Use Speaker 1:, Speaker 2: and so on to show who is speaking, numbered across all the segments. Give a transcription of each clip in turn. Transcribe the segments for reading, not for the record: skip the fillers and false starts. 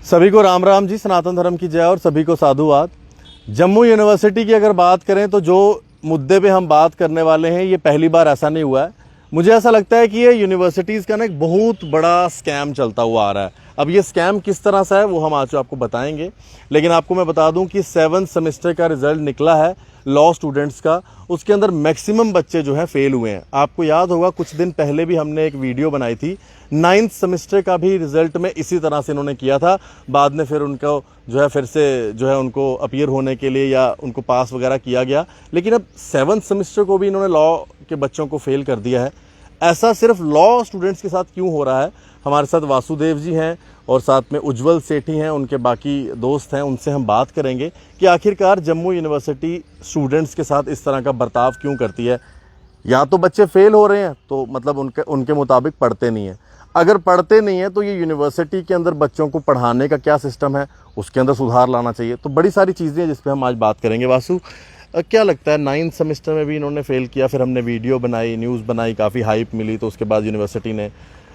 Speaker 1: सभी को राम राम जी, सनातन धर्म की जय और सभी को साधुवाद। जम्मू यूनिवर्सिटी की अगर बात करें तो जो मुद्दे पे हम बात करने वाले हैं ये पहली बार ऐसा नहीं हुआ है। मुझे ऐसा लगता है कि ये यूनिवर्सिटीज़ का ना एक बहुत बड़ा स्कैम चलता हुआ आ रहा है। अब ये स्कैम किस तरह से है वो हम आज आपको बताएंगे, लेकिन आपको मैं बता दूं कि 7th सेमेस्टर का रिजल्ट निकला है लॉ स्टूडेंट्स का। उसके अंदर मैक्सिमम बच्चे जो है फेल हुए हैं। आपको याद होगा कुछ दिन पहले भी हमने एक वीडियो बनाई थी, 9th सेमेस्टर का भी रिजल्ट में इसी तरह से इन्होंने किया था। बाद में फिर उनको जो है फिर से जो है उनको अपीयर होने के लिए या उनको पास वगैरह किया गया, लेकिन अब 7th सेमेस्टर को भी इन्होंने लॉ के बच्चों को फेल कर दिया है। ऐसा सिर्फ लॉ स्टूडेंट्स के साथ क्यों हो रहा है? हमारे साथ वासुदेव जी हैं और साथ में उज्जवल सेठी हैं, उनके बाकी दोस्त हैं, उनसे हम बात करेंगे कि आखिरकार जम्मू यूनिवर्सिटी स्टूडेंट्स के साथ इस तरह का बर्ताव क्यों करती है। या तो बच्चे फेल हो रहे हैं तो मतलब उनके मुताबिक पढ़ते नहीं हैं। अगर पढ़ते नहीं हैं तो ये यूनिवर्सिटी के अंदर बच्चों को पढ़ाने का क्या सिस्टम है, उसके अंदर सुधार लाना चाहिए। तो बड़ी सारी चीज़ें हैं जिस पे हम आज बात करेंगे। वासु, क्या लगता है 9th सेमेस्टर में भी इन्होंने फेल किया, फिर हमने वीडियो बनाई, न्यूज़ बनाई, काफ़ी हाइप मिली, तो उसके बाद यूनिवर्सिटी ने,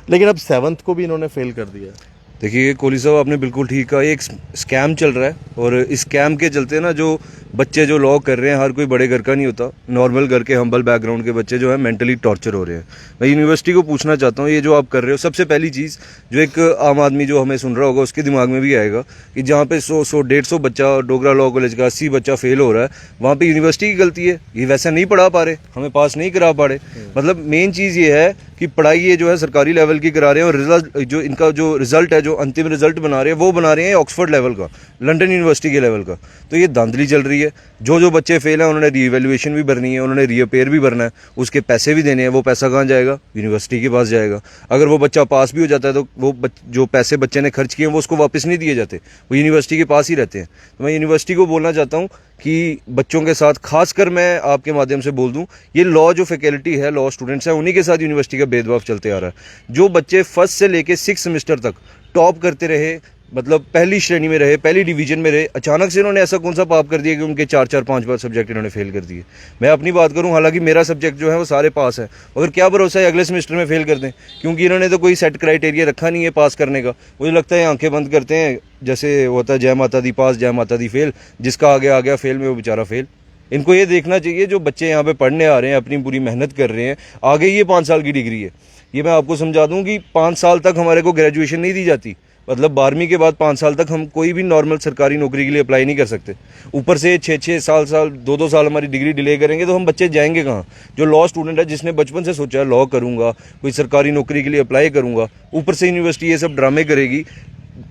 Speaker 1: लेकिन अब 7th को भी इन्होंने फेल कर दिया।
Speaker 2: देखिए कोहली साहब, आपने बिल्कुल ठीक कहा। एक स्कैम चल रहा है और इस स्कैम के चलते ना जो बच्चे जो लॉ कर रहे हैं, हर कोई बड़े घर का नहीं होता, नॉर्मल घर के हम्बल बैकग्राउंड के बच्चे जो है मेंटली टॉर्चर हो रहे हैं। मैं यूनिवर्सिटी को पूछना चाहता हूँ, ये जो आप कर रहे हो, सबसे पहली चीज़ जो एक आम आदमी जो हमें सुन रहा होगा उसके दिमाग में भी आएगा कि जहाँ पे 100-150 बच्चा डोगरा लॉ कॉलेज का 80 बच्चा फेल हो रहा है, वहाँ पर यूनिवर्सिटी की गलती है। ये वैसा नहीं पढ़ा पा रहे, हमें पास नहीं करा पा रहे। मतलब मेन चीज़ ये है कि पढ़ाई ये जो है सरकारी लेवल की करा रहे हैं और रिजल्ट जो इनका जो रिजल्ट है, जो अंतिम रिजल्ट बना रहे हैं, वो बना रहे हैं ऑक्सफोर्ड लेवल का, लंदन यूनिवर्सिटी के लेवल का। तो ये धांधली चल रही है। जो बच्चे फेल हैं उन्होंने रीवैल्यूएशन भी भरनी है, उन्होंने रीअपेयर भी भरना है, उसके पैसे भी देने हैं। वो पैसा कहाँ जाएगा? यूनिवर्सिटी के पास जाएगा। अगर वो बच्चा पास भी हो जाता है तो वो जो पैसे बच्चे ने खर्च किए हैं वो उसको वापस नहीं दिए जाते, वो यूनिवर्सिटी के पास ही रहते हैं। तो मैं यूनिवर्सिटी को बोलना चाहता हूँ कि बच्चों के साथ, खासकर मैं आपके माध्यम से बोल दूं, ये लॉ जो फैकल्टी है, लॉ स्टूडेंट्स हैं, उन्हीं के साथ यूनिवर्सिटी का भेदभाव चलते आ रहा है। जो बच्चे 1st से लेके 6th सेमेस्टर तक टॉप करते रहे, मतलब पहली श्रेणी में रहे, पहली डिवीजन में रहे, अचानक से इन्होंने ऐसा कौन सा पाप कर दिया कि उनके 4-4, 5 सब्जेक्ट इन्होंने फेल कर दिए। मैं अपनी बात करूं, हालांकि मेरा सब्जेक्ट जो है वो सारे पास है, मगर क्या भरोसा है अगले सेमेस्टर में फेल कर दें, क्योंकि इन्होंने तो कोई सेट क्राइटेरिया रखा नहीं है पास करने का। मुझे लगता है आंखें बंद करते हैं, जैसे होता है जय माता दी पास, जय माता दी फेल, जिसका आगे आ गया फेल में वो बेचारा फेल। इनको ये देखना चाहिए, जो बच्चे यहाँ पे पढ़ने आ रहे हैं, अपनी पूरी मेहनत कर रहे हैं, आगे ये 5 साल की डिग्री है। ये मैं आपको समझा दूं कि 5 साल तक हमारे को ग्रेजुएशन नहीं दी जाती, मतलब 12वीं के बाद 5 साल तक हम कोई भी नॉर्मल सरकारी नौकरी के लिए अप्लाई नहीं कर सकते। ऊपर से 6-6 साल 2-2 साल हमारी डिग्री डिले करेंगे तो हम बच्चे जाएंगे कहाँ? जो लॉ स्टूडेंट है, जिसने बचपन से सोचा है लॉ करूँगा, कोई सरकारी नौकरी के लिए अप्लाई करूँगा, ऊपर से यूनिवर्सिटी ये सब ड्रामे करेगी,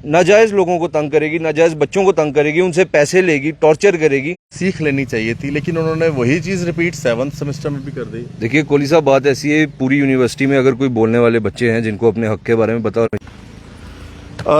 Speaker 2: नाजायज़ लोगों को तंग करेगी, नाजायज़ बच्चों को तंग करेगी, उनसे पैसे लेगी, टॉर्चर करेगी।
Speaker 1: सीख लेनी चाहिए थी, लेकिन उन्होंने वही चीज़ रिपीट 7th सेमेस्टर में भी कर दी।
Speaker 2: देखिए कोहली साहब, बात ऐसी है, पूरी यूनिवर्सिटी में अगर कोई बोलने वाले बच्चे हैं जिनको अपने हक के बारे में पता,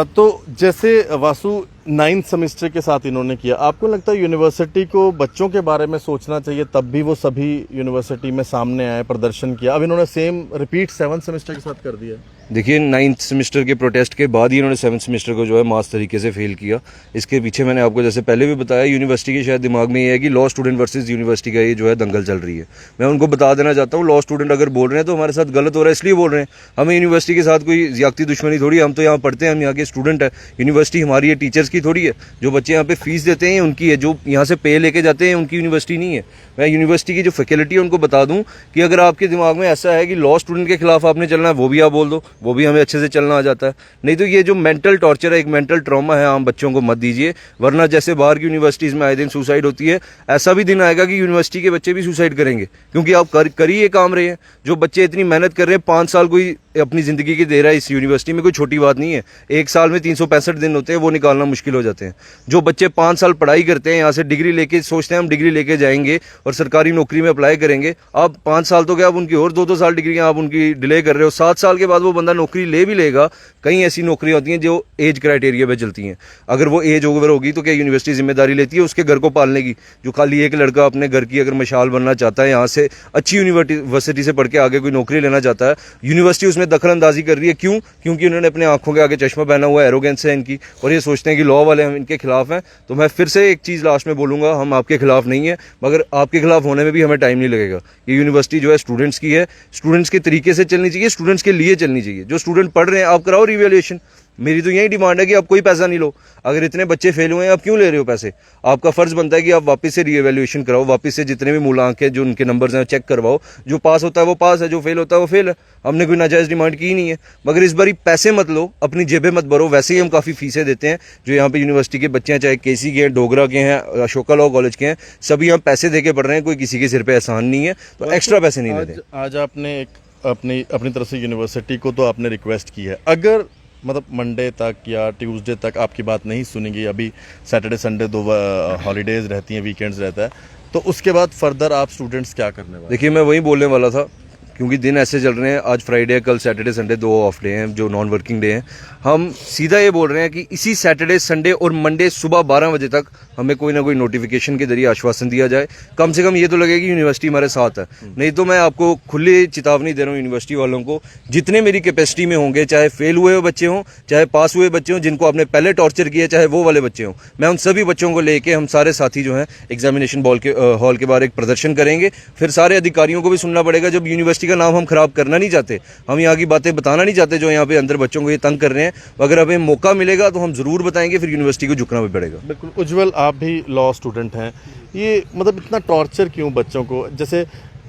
Speaker 1: तो जैसे वासु 9th सेमेस्टर के साथ इन्होंने किया, आपको लगता है यूनिवर्सिटी को बच्चों के बारे में सोचना चाहिए? तब भी वो सभी यूनिवर्सिटी में सामने आए, प्रदर्शन किया, अब इन्होंने सेम रिपीट 7th सेमेस्टर के साथ कर दिया।
Speaker 2: देखिए 9th सेमेस्टर के प्रोटेस्ट के बाद ही इन्होंने 7th सेमेस्टर को जो है मास तरीके से फेल किया। इसके पीछे मैंने आपको जैसे पहले भी बताया, यूनिवर्सिटी के शायद दिमाग में ये है कि लॉ स्टूडेंट वर्सेस यूनिवर्सिटी का ये जो है दंगल चल रही है। मैं उनको बता देना चाहता हूँ, लॉ स्टूडेंट अगर बोल रहे हैं तो हमारे साथ गलत हो रहा है, इसलिए बोल रहे हैं। हमें यूनिवर्सिटी के साथ कोई ज़्यादती दुश्मनी थोड़ी है, हम तो यहाँ पढ़ते हैं, हम यहाँ के स्टूडेंट है। यूनिवर्सिटी हमारी है, टीचर्स की थोड़ी है। जो बच्चे यहाँ पे फीस देते हैं उनकी है, जो यहाँ से पे लेके जाते हैं उनकी यूनिवर्सिटी नहीं है। मैं यूनिवर्सिटी की जो फैकल्टी है उनको बता दूं कि अगर आपके दिमाग में ऐसा है कि लॉ स्टूडेंट के खिलाफ आपने चलना है, वो भी आप बोल दो, वो भी हमें अच्छे से चलना आ जाता है। नहीं तो ये जो मेंटल टॉर्चर है, एक मेंटल ट्रॉमा है, आम बच्चों को मत दीजिए, वरना जैसे बाहर की यूनिवर्सिटीज़ में आए दिन सुसाइड होती है, ऐसा भी दिन आएगा कि यूनिवर्सिटी के बच्चे भी सुसाइड करेंगे, क्योंकि आप कर ही ये काम रहे हैं। जो बच्चे इतनी मेहनत कर रहे हैं, 5 साल कोई अपनी ज़िंदगी की दे रहा है इस यूनिवर्सिटी में, कोई छोटी बात नहीं है। 1 साल में 365 दिन होते हैं, वो निकालना मुश्किल हो जाते हैं। जो बच्चे 5 साल पढ़ाई करते हैं, यहाँ से डिग्री लेके सोचते हैं हम डिग्री लेके जाएंगे और सरकारी नौकरी में अप्लाई करेंगे, अब 5 साल तो क्या, अब उनकी और 2-2 साल डिग्रियाँ आप उनकी डिले कर रहे हो। 7 साल के बाद वो बंदा नौकरी ले भी लेगा। कई ऐसी नौकरियाँ होती हैं जो एज क्राइटेरिया पे चलती हैं। अगर वो एज ओवर होगी तो क्या यूनिवर्सिटी जिम्मेदारी लेती है उसके घर को पालने की? जो खाली एक लड़का अपने घर की अगर मशाल बनना चाहता है, यहाँ से अच्छी यूनिवर्सिटी से पढ़ के आगे कोई नौकरी लेना चाहता है, यूनिवर्सिटी उसमें दखल अंदाजी कर रही है। क्यों? क्योंकि उन्होंने अपने आंखों के आगे चश्मा पहना हुआ है, एरोगेंस है इनकी, और ये सोचते हैं कि लॉ वाले हम इनके खिलाफ हैं। तो मैं फिर से एक चीज़ लास्ट में बोलूँगा, हम आपके खिलाफ नहीं है, मगर आपके खिलाफ होने में भी हमें टाइम नहीं लगेगा। ये यूनिवर्सिटी जो है स्टूडेंट्स की है, स्टूडेंट्स के तरीके से चलनी चाहिए, स्टूडेंट्स के लिए चलनी चाहिए। जो स्टूडेंट पढ़ रहे हैं, आप कराओ रिवैल्यूएशन, मेरी तो यही डिमांड है कि आप कोई पैसा नहीं लो। अगर इतने बच्चे फेल हुए हैं, आप क्यों ले रहे हो पैसे? आपका फर्ज बनता है कि आप वापस से रीएवैल्यूएशन कराओ, वापस से जितने भी मूल्यांक हैं, जो उनके नंबर्स हैं, चेक करवाओ। जो पास होता है वो पास है, जो फेल होता है वो फेल है। हमने कोई नाजायज़ डिमांड की ही नहीं है। मगर इस बार पैसे मत लो, अपनी जेबें मत भरो। वैसे ही हम काफ़ी फीसें देते हैं जो यहाँ पे यूनिवर्सिटी के बच्चे हैं, चाहे केसी के हैं, डोगरा के हैं, अशोका लॉ कॉलेज के हैं, सभी यहाँ पैसे दे के पढ़ रहे हैं। कोई किसी के सिर पे एहसान नहीं है, तो एक्स्ट्रा पैसे नहीं लेते।
Speaker 1: आज आपने एक अपनी अपनी तरफ से यूनिवर्सिटी को तो आपने रिक्वेस्ट की है, अगर मतलब मंडे तक या ट्यूसडे तक आपकी बात नहीं सुनी गई, अभी सैटरडे संडे 2 हॉलीडेज रहती हैं, वीकेंड्स रहता है, तो उसके बाद फर्दर आप स्टूडेंट्स क्या करने वाले?
Speaker 2: देखिए, मैं वही बोलने वाला था, क्योंकि दिन ऐसे चल रहे हैं। आज फ्राइडे है, कल सैटरडे संडे 2 ऑफ डे हैं जो नॉन वर्किंग डे हैं। हम सीधा ये बोल रहे हैं कि इसी सैटरडे संडे और मंडे सुबह 12 बजे तक हमें कोई ना कोई नोटिफिकेशन के जरिए आश्वासन दिया जाए। कम से कम ये तो लगे कि यूनिवर्सिटी हमारे साथ है। नहीं तो मैं आपको खुली चेतावनी दे रहा हूँ यूनिवर्सिटी वालों को, जितने मेरी कैपेसिटी में होंगे, चाहे फेल हुए हुए बच्चे हों, चाहे पास हुए बच्चे हों, जिनको आपने पहले टॉर्चर किया, चाहे वो वाले बच्चे हों, मैं उन सभी बच्चों को लेके हम सारे साथी जो हैं एग्जामिनेशन हॉल के बाहर एक प्रदर्शन करेंगे। फिर सारे अधिकारियों को भी सुनना पड़ेगा। जब यूनिवर्सिटी का नाम हम खराब करना नहीं चाहते, हम यहाँ की बातें बताना नहीं चाहते जो यहाँ पे अंदर बच्चों को ये तंग कर रहे हैं, अगर हमें मौका मिलेगा तो हम जरूर बताएंगे। फिर यूनिवर्सिटी को झुकना भी पड़ेगा।
Speaker 1: बिल्कुल। उज्जवल, आप भी लॉ स्टूडेंट हैं, ये मतलब इतना टॉर्चर क्यों बच्चों को? जैसे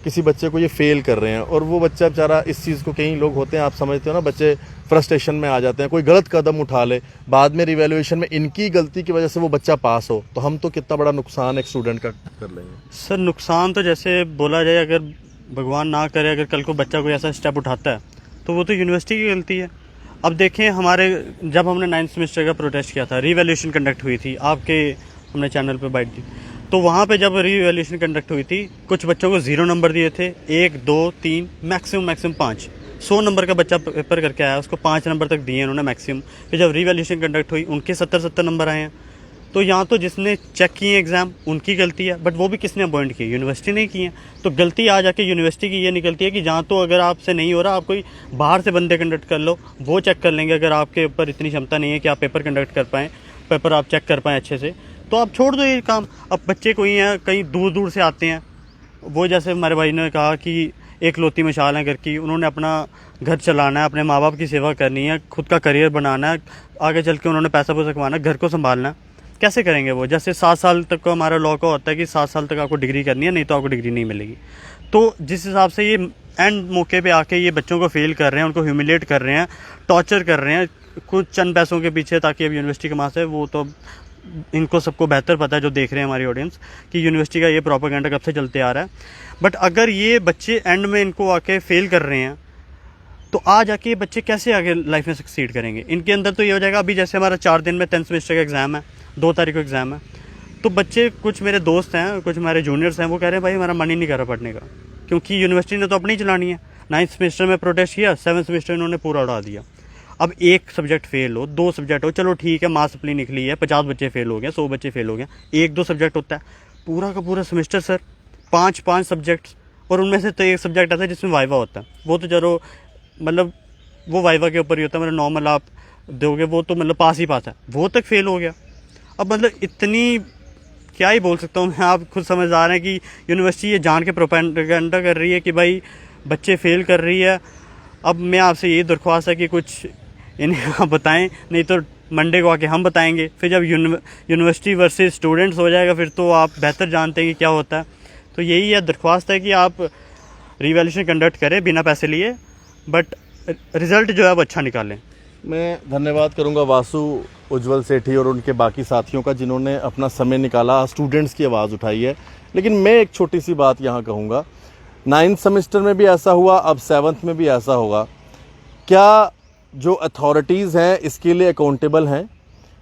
Speaker 1: किसी बच्चे को ये फेल कर रहे हैं और वो बच्चा बेचारा इस चीज़ को, कई लोग होते हैं, आप समझते हो ना, बच्चे फ्रस्ट्रेशन में आ जाते हैं, कोई गलत कदम उठा ले, बाद में रिवैल्यूएशन में इनकी गलती की वजह से वो बच्चा पास हो, तो हम तो कितना बड़ा नुकसान एक स्टूडेंट का कर लेंगे।
Speaker 3: सर नुकसान तो जैसे बोला जाए, अगर भगवान ना करे अगर कल को बच्चा कोई ऐसा स्टेप उठाता है तो वो तो यूनिवर्सिटी की गलती है। अब देखें, हमारे जब हमने 9th सेमेस्टर का प्रोटेस्ट किया था, रीवैल्यूएशन कंडक्ट हुई थी, आपके हमने चैनल पे बाइट दी, तो वहाँ पे जब रीवैल्यूएशन कंडक्ट हुई थी, कुछ बच्चों को 0 नंबर दिए थे, 1 2 3 मैक्सिमम 5। 100 नंबर का बच्चा पेपर करके आया, उसको 5 नंबर तक दिए उन्होंने मैक्सिमम। फिर जब रीवैल्यूएशन कंडक्ट हुई, उनके 70 नंबर आए हैं। तो यहाँ तो जिसने चेक किए एग्ज़ाम उनकी गलती है, बट वो भी किसने अपॉइंट किए? यूनिवर्सिटी ने की है। तो गलती आ जाके यूनिवर्सिटी की ये निकलती है कि जहाँ तो अगर आपसे नहीं हो रहा, आप कोई बाहर से बंदे कंडक्ट कर लो, वो चेक कर लेंगे। अगर आपके ऊपर इतनी क्षमता नहीं है कि आप पेपर कंडक्ट कर पाएँ, पेपर आप चेक कर पाएँ अच्छे से, तो आप छोड़ दो ये काम। अब बच्चे कोई हैं, कहीं दूर दूर से आते हैं, वो जैसे हमारे भाई ने कहा कि एक लौती मशाल है घर की, उन्होंने अपना घर चलाना है, अपने माँ बाप की सेवा करनी है, खुद का करियर बनाना है, आगे चल के उन्होंने पैसा कमाना है, घर को संभालना है। कैसे करेंगे वो? जैसे 7 साल तक का हमारा लॉ का होता है कि 7 साल तक आपको डिग्री करनी है, नहीं तो आपको डिग्री नहीं मिलेगी। तो जिस हिसाब से ये एंड मौके पे आके ये बच्चों को फेल कर रहे हैं, उनको ह्यूमिलेट कर रहे हैं, टॉर्चर कर रहे हैं कुछ चंद पैसों के पीछे, ताकि अब यूनिवर्सिटी कमा से, वो तो इनको सबको बेहतर पता है जो देख रहे हैं हमारी ऑडियंस, कि यूनिवर्सिटी का ये प्रोपेगेंडा कब से चलते आ रहा है। बट अगर ये बच्चे एंड में इनको आके फेल कर रहे हैं, तो आज आके ये बच्चे कैसे आगे लाइफ में सक्सीड करेंगे? इनके अंदर तो ये हो जाएगा, अभी जैसे हमारा 4 दिन में 10th सेमेस्टर का एग्ज़ाम है, 2 तारीख को एग्ज़ाम है, तो बच्चे, कुछ मेरे दोस्त हैं, कुछ हमारे जूनियर्स हैं, वो कह रहे हैं भाई हमारा मन ही नहीं कर रहा पढ़ने का, क्योंकि यूनिवर्सिटी ने तो अपनी चलानी है। 9th सेमेस्टर में प्रोटेस्ट किया, 7th सेमेस्टर इन्होंने पूरा उड़ा दिया। अब एक सब्जेक्ट फेल हो, 2 सब्जेक्ट हो, चलो ठीक है, मास सप्ली निकली है, 50 बच्चे फेल हो गए, 100 बच्चे फेल हो गए, 1-2 सब्जेक्ट होता है, पूरा का पूरा सेमेस्टर सर 5-5 सब्जेक्ट्स, और उनमें से तो एक सब्जेक्ट आता है जिसमें वाइवा होता है। वो तो चलो मतलब वो वाइवा के ऊपर ही होता है, मतलब नॉर्मल आप दोगे वो तो मतलब पास ही पास है, वो तक फेल हो गया। अब मतलब इतनी क्या ही बोल सकता हूँ मैं, आप खुद समझदार हैं कि यूनिवर्सिटी ये जान के प्रोपेगेंडा कर रही है कि भाई बच्चे फेल कर रही है। अब मैं आपसे यही दरख्वास्त है कि कुछ इन्हें आप बताएं, नहीं तो मंडे को आके हम बताएंगे। फिर जब यूनिवर्सिटी वर्सेस स्टूडेंट्स हो जाएगा, फिर तो आप बेहतर जानते हैं कि क्या होता है। तो यही है, दरख्वास्त है कि आप रिवैल्यूएशन कंडक्ट करें बिना पैसे लिए, बट रिज़ल्ट जो है वो अच्छा निकालें।
Speaker 1: मैं धन्यवाद करूंगा वासु, उज्जवल सेठी और उनके बाकी साथियों का, जिन्होंने अपना समय निकाला, स्टूडेंट्स की आवाज़ उठाई है। लेकिन मैं एक छोटी सी बात यहाँ कहूँगा, 9th सेमेस्टर में भी ऐसा हुआ, अब 7th में भी ऐसा होगा। क्या जो अथॉरिटीज़ हैं इसके लिए अकाउंटेबल हैं?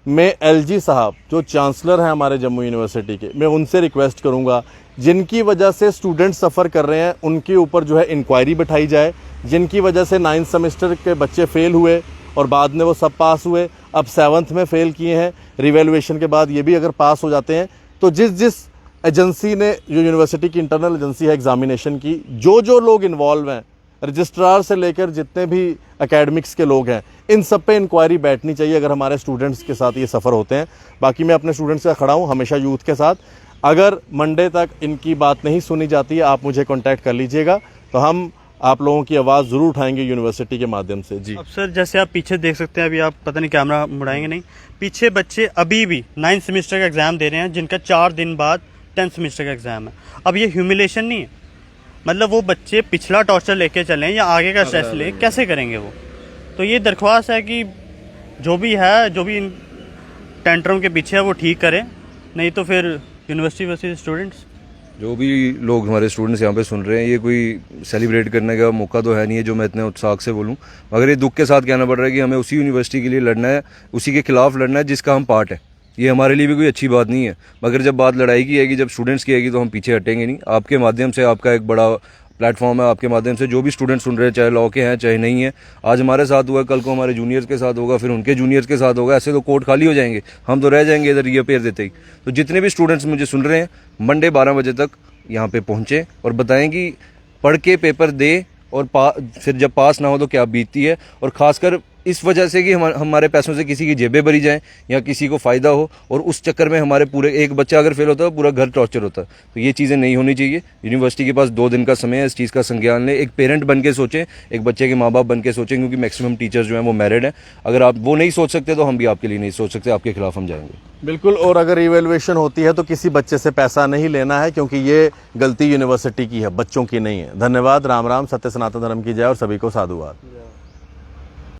Speaker 1: मैं LG साहब जो चांसलर हैं हमारे जम्मू यूनिवर्सिटी के, मैं उनसे रिक्वेस्ट करूंगा, जिनकी वजह से स्टूडेंट सफ़र कर रहे हैं उनके ऊपर जो है इंक्वायरी बिठाई जाए। जिनकी वजह से 9th सेमेस्टर के बच्चे फेल हुए और बाद में वो सब पास हुए, अब 7th में फेल किए हैं, रिवैल्यूएशन के बाद ये भी अगर पास हो जाते हैं, तो जिस एजेंसी ने, जो यूनिवर्सिटी की इंटरनल एजेंसी है एग्जामिनेशन की, जो लोग इन्वॉल्व हैं, रजिस्ट्रार से लेकर जितने भी एकेडमिक्स के लोग हैं, इन सब पे इंक्वायरी बैठनी चाहिए अगर हमारे स्टूडेंट्स के साथ ये सफ़र होते हैं। बाकी मैं अपने स्टूडेंट्स से खड़ा हूँ हमेशा यूथ के साथ। अगर मंडे तक इनकी बात नहीं सुनी जाती है, आप मुझे कॉन्टैक्ट कर लीजिएगा, तो हम आप लोगों की आवाज़ ज़रूर उठाएंगे यूनिवर्सिटी के माध्यम से। जी
Speaker 3: अब सर जैसे आप पीछे देख सकते हैं, अभी आप पता नहीं कैमरा मुड़ाएंगे नहीं, पीछे बच्चे अभी भी 9th सेमेस्टर का एग्ज़ाम दे रहे हैं जिनका 4 दिन बाद 10th सेमेस्टर का एग्ज़ाम है। अब ये ह्यूमिलेशन नहीं है, मतलब वो बच्चे पिछला टॉर्चर लेके चलें या आगे का स्ट्रेस लें, कैसे करेंगे वो? तो ये दरख्वास्त है कि जो भी है, जो भी टेंट्रम के पीछे है वो ठीक करें, नहीं तो फिर यूनिवर्सिटी वर्सेस स्टूडेंट्स।
Speaker 2: जो भी लोग हमारे स्टूडेंट्स यहाँ पे सुन रहे हैं, ये कोई सेलिब्रेट करने का मौका तो है नहीं है जो मैं इतने उत्साह से बोलूँ, मगर ये दुख के साथ कहना पड़ रहा है कि हमें उसी यूनिवर्सिटी के लिए लड़ना है, उसी के खिलाफ लड़ना है जिसका हम पार्ट है। ये हमारे लिए भी कोई अच्छी बात नहीं है, मगर जब बात लड़ाई की आएगी, जब स्टूडेंट्स की आएगी, तो हम पीछे हटेंगे नहीं। आपके माध्यम से, आपका एक बड़ा प्लेटफॉर्म है, आपके माध्यम से जो भी स्टूडेंट सुन रहे हैं, चाहे लॉ के हैं चाहे नहीं है, आज हमारे साथ हुआ, कल को हमारे जूनियर्स के साथ होगा, फिर उनके जूनियर्स के साथ होगा, ऐसे तो कोर्ट खाली हो जाएंगे, हम तो रह जाएंगे इधर रीअपेयर देते ही। तो जितने भी स्टूडेंट्स मुझे सुन रहे हैं, मंडे 12 बजे तक यहाँ पे पहुँचे और बताएं कि पढ़ के पेपर दे और फिर जब पास ना हो तो क्या बीतती है, और ख़ासकर इस वजह से कि हमारे पैसों से किसी की जेबें भरी जाएं या किसी को फ़ायदा हो, और उस चक्कर में हमारे पूरे, एक बच्चा अगर फेल होता है पूरा घर टॉर्चर होता है। तो ये चीज़ें नहीं होनी चाहिए। यूनिवर्सिटी के पास 2 दिन का समय है, इस चीज़ का संज्ञान लें, एक पेरेंट बन के सोचें, एक बच्चे के माँ बाप बन के सोचें, क्योंकि मैक्सिमम टीचर्स जो हैं वो मैरिड हैं। अगर आप वो नहीं सोच सकते तो हम भी आपके लिए नहीं सोच सकते, आपके खिलाफ हम जाएंगे।
Speaker 1: बिल्कुल। और अगर इवैल्यूएशन होती है तो किसी बच्चे से पैसा नहीं लेना है, क्योंकि ये गलती यूनिवर्सिटी की है, बच्चों की नहीं है। धन्यवाद। राम राम। सत्य सनातन धर्म की जय और सभी को साधुवाद।